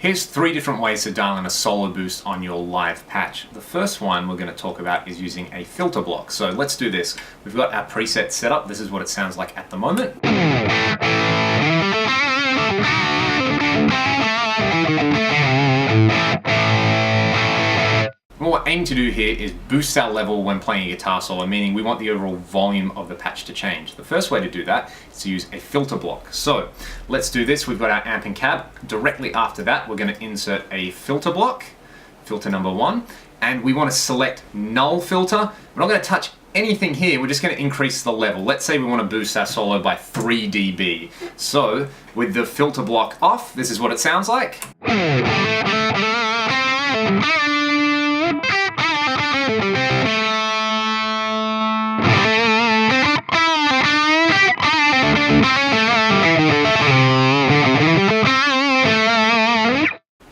Here's 3 different ways to dial in a solo boost on your live patch. The first one we're going to talk about is using a filter block. So let's do this. We've got our preset set up. This is what it sounds like at the moment. What we're aiming to do here is boost our level when playing a guitar solo, meaning we want the overall volume of the patch to change. The first way to do that is to use a filter block. So let's do this. We've got our amp and cab. Directly after that, we're going to insert a filter block, filter number 1, and we want to select null filter. We're not going to touch anything here, we're just going to increase the level. Let's say we want to boost our solo by 3 dB. So with the filter block off, this is what it sounds like.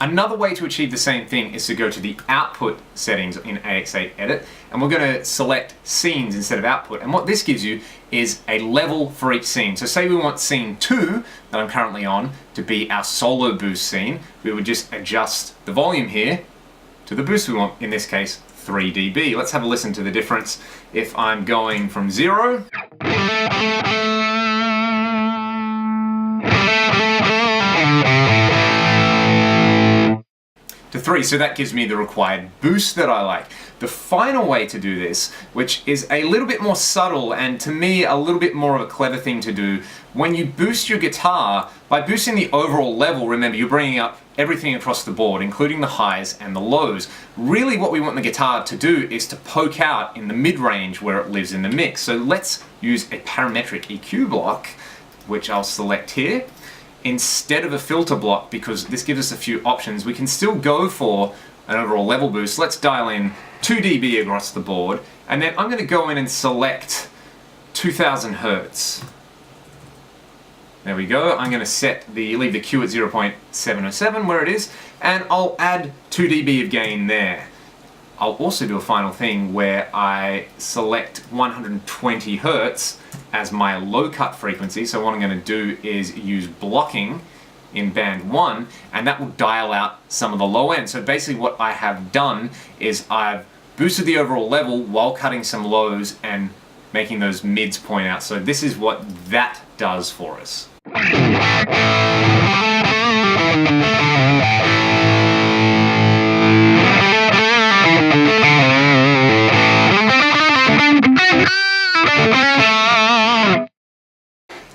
Another way to achieve the same thing is to go to the output settings in Ax8 Edit, and we're going to select scenes instead of output. And what this gives you is a level for each scene. So say we want scene 2 that I'm currently on to be our solo boost scene. We would just adjust the volume here to the boost we want, in this case 3 dB. Let's have a listen to the difference if I'm going from 0 to 3, so that gives me the required boost that I like. The final way to do this, which is a little bit more subtle and to me a little bit more of a clever thing to do, when you boost your guitar, by boosting the overall level, remember you're bringing up everything across the board, including the highs and the lows. Really what we want the guitar to do is to poke out in the mid-range where it lives in the mix. So let's use a parametric EQ block, which I'll select here, instead of a filter block, because this gives us a few options. We can still go for an overall level boost. Let's dial in 2 dB across the board, and then I'm going to go in and select 2000 Hertz. There we go. I'm going to leave the Q at 0.707 where it is, and I'll add 2 dB of gain there. I'll also do a final thing where I select 120 Hertz as my low cut frequency. So what I'm going to do is use blocking in band 1, and that will dial out some of the low end. So basically what I have done is I've boosted the overall level while cutting some lows and making those mids point out. So this is what that does for us.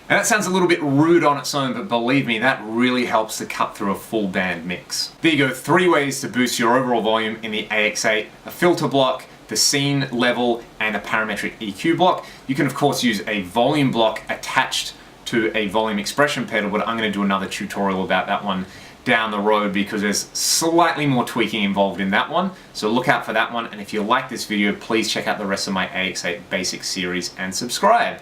And that sounds a little bit rude on its own, but believe me, that really helps to cut through a full band mix. There you go, 3 ways to boost your overall volume in the Ax8: a filter block, the scene level, and a parametric EQ block. You can of course use a volume block attached to a volume expression pedal, but I'm going to do another tutorial about that one down the road because there's slightly more tweaking involved in that one. So look out for that one, and if you like this video, please check out the rest of my Ax8 Basics series and subscribe.